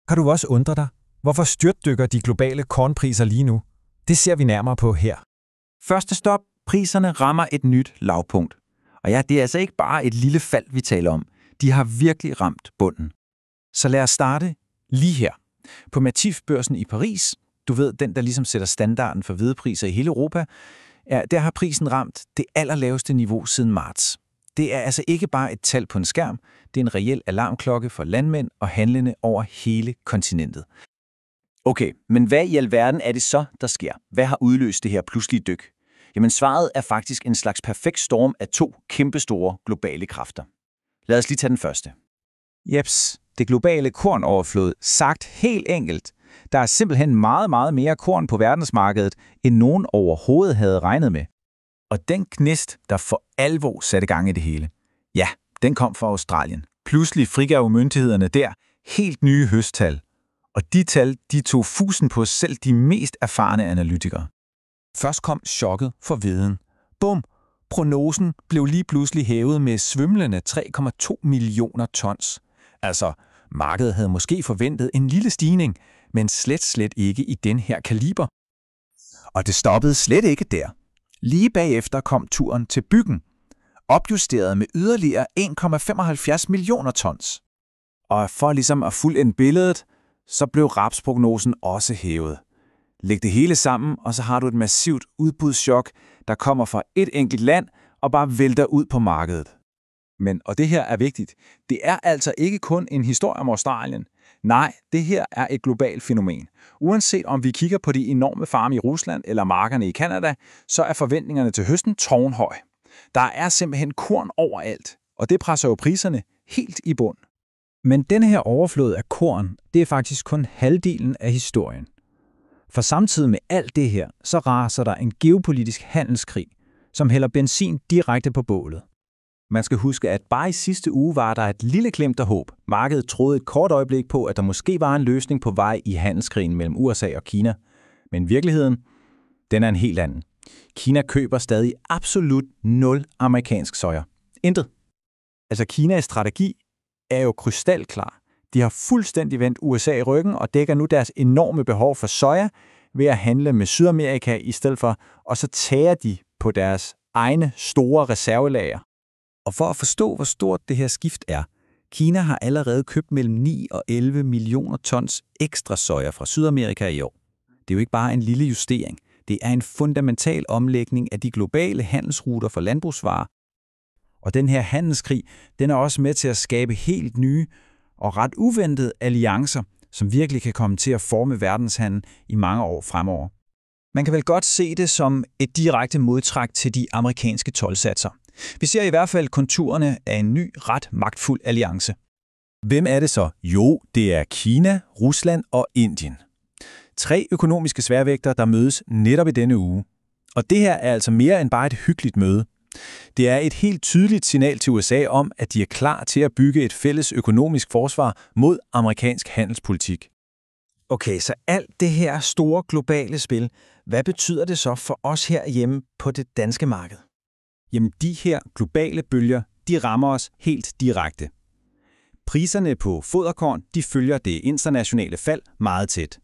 Kan du også undre dig, hvorfor styrtdykker de globale kornpriser lige nu? Det ser vi nærmere på her. Første stop. Priserne rammer et nyt lavpunkt. Og ja, det er altså ikke bare et lille fald, vi taler om. De har virkelig ramt bunden. Så lad os starte lige her. På Matif-børsen i Paris, du ved, den der ligesom sætter standarden for hvedepriser i hele Europa, der har prisen ramt det allerlaveste niveau siden marts. Det er altså ikke bare et tal på en skærm, det er en reel alarmklokke for landmænd og handlende over hele kontinentet. Okay, men hvad i alverden er det så, der sker? Hvad har udløst det her pludselige dyk? Jamen svaret er faktisk en slags perfekt storm af to kæmpestore globale kræfter. Lad os lige tage den første. Jeps, det globale kornoverflod. Sagt helt enkelt. Der er simpelthen meget, meget mere korn på verdensmarkedet, end nogen overhovedet havde regnet med. Og den gnist, der for alvor satte gang i det hele, ja, den kom fra Australien. Pludselig frigav myndighederne der helt nye høsttal. Og de tal, de tog fusen på selv de mest erfarne analytikere. Først kom chokket for hveden. Bum! Prognosen blev lige pludselig hævet med svimlende 3,2 millioner tons. Altså, markedet havde måske forventet en lille stigning, men slet ikke i den her kaliber. Og det stoppede slet ikke der. Lige bagefter kom turen til Byggen, opjusteret med yderligere 1,75 millioner tons. Og for ligesom at fuldende billedet, så blev rapsprognosen også hævet. Læg det hele sammen, og så har du et massivt udbudschok, der kommer fra et enkelt land og bare vælter ud på markedet. Men, og det her er vigtigt, det er altså ikke kun en historie om Australien. Nej, det her er et globalt fænomen. Uanset om vi kigger på de enorme farme i Rusland eller markerne i Canada, så er forventningerne til høsten tårnhøj. Der er simpelthen korn overalt, og det presser jo priserne helt i bund. Men denne her overflod af korn, det er faktisk kun halvdelen af historien. For samtidig med alt det her, så raser der en geopolitisk handelskrig, som hælder benzin direkte på bålet. Man skal huske, at bare i sidste uge var der et lille glimt af håb. Markedet troede et kort øjeblik på, at der måske var en løsning på vej i handelskrigen mellem USA og Kina. Men virkeligheden, den er en helt anden. Kina køber stadig absolut 0 amerikansk soja. Intet. Altså Kinas strategi er jo krystalklar. De har fuldstændig vendt USA i ryggen og dækker nu deres enorme behov for soja ved at handle med Sydamerika i stedet for, og så tager de på deres egne store reservelager. Og for at forstå, hvor stort det her skift er, Kina har allerede købt mellem 9 og 11 millioner tons ekstra soja fra Sydamerika i år. Det er jo ikke bare en lille justering. Det er en fundamental omlægning af de globale handelsruter for landbrugsvarer. Og den her handelskrig, den er også med til at skabe helt nye og ret uventede alliancer, som virkelig kan komme til at forme verdenshandel i mange år fremover. Man kan vel godt se det som et direkte modtræk til de amerikanske toldsatser. Vi ser i hvert fald konturerne af en ny, ret magtfuld alliance. Hvem er det så? Jo, det er Kina, Rusland og Indien. 3 økonomiske sværvægtere, der mødes netop i denne uge. Og det her er altså mere end bare et hyggeligt møde. Det er et helt tydeligt signal til USA om, at de er klar til at bygge et fælles økonomisk forsvar mod amerikansk handelspolitik. Okay, så alt det her store globale spil, hvad betyder det så for os herhjemme på det danske marked? Jamen, de her globale bølger, de rammer os helt direkte. Priserne på foderkorn, de følger det internationale fald meget tæt.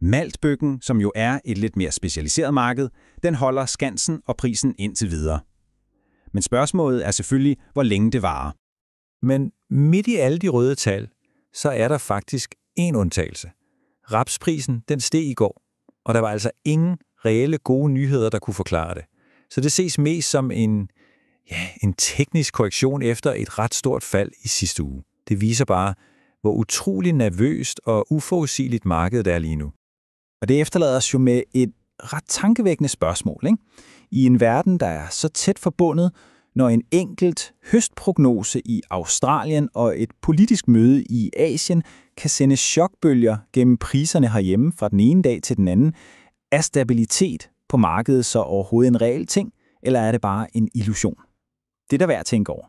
Maltbøkken, som jo er et lidt mere specialiseret marked, den holder skansen og prisen indtil videre. Men spørgsmålet er selvfølgelig, hvor længe det varer. Men midt i alle de røde tal, så er der faktisk en undtagelse. Rapsprisen, den steg i går, og der var altså ingen reelle gode nyheder, der kunne forklare det. Så det ses mest som en teknisk korrektion efter et ret stort fald i sidste uge. Det viser bare, hvor utrolig nervøst og uforudsigeligt markedet er lige nu. Og det efterlader os jo med et ret tankevækkende spørgsmål, ikke? I en verden, der er så tæt forbundet, når en enkelt høstprognose i Australien og et politisk møde i Asien kan sende chokbølger gennem priserne herhjemme fra den ene dag til den anden, er stabilitet på markedet så overhovedet en reel ting, eller er det bare en illusion? Det er der værd at tænke over.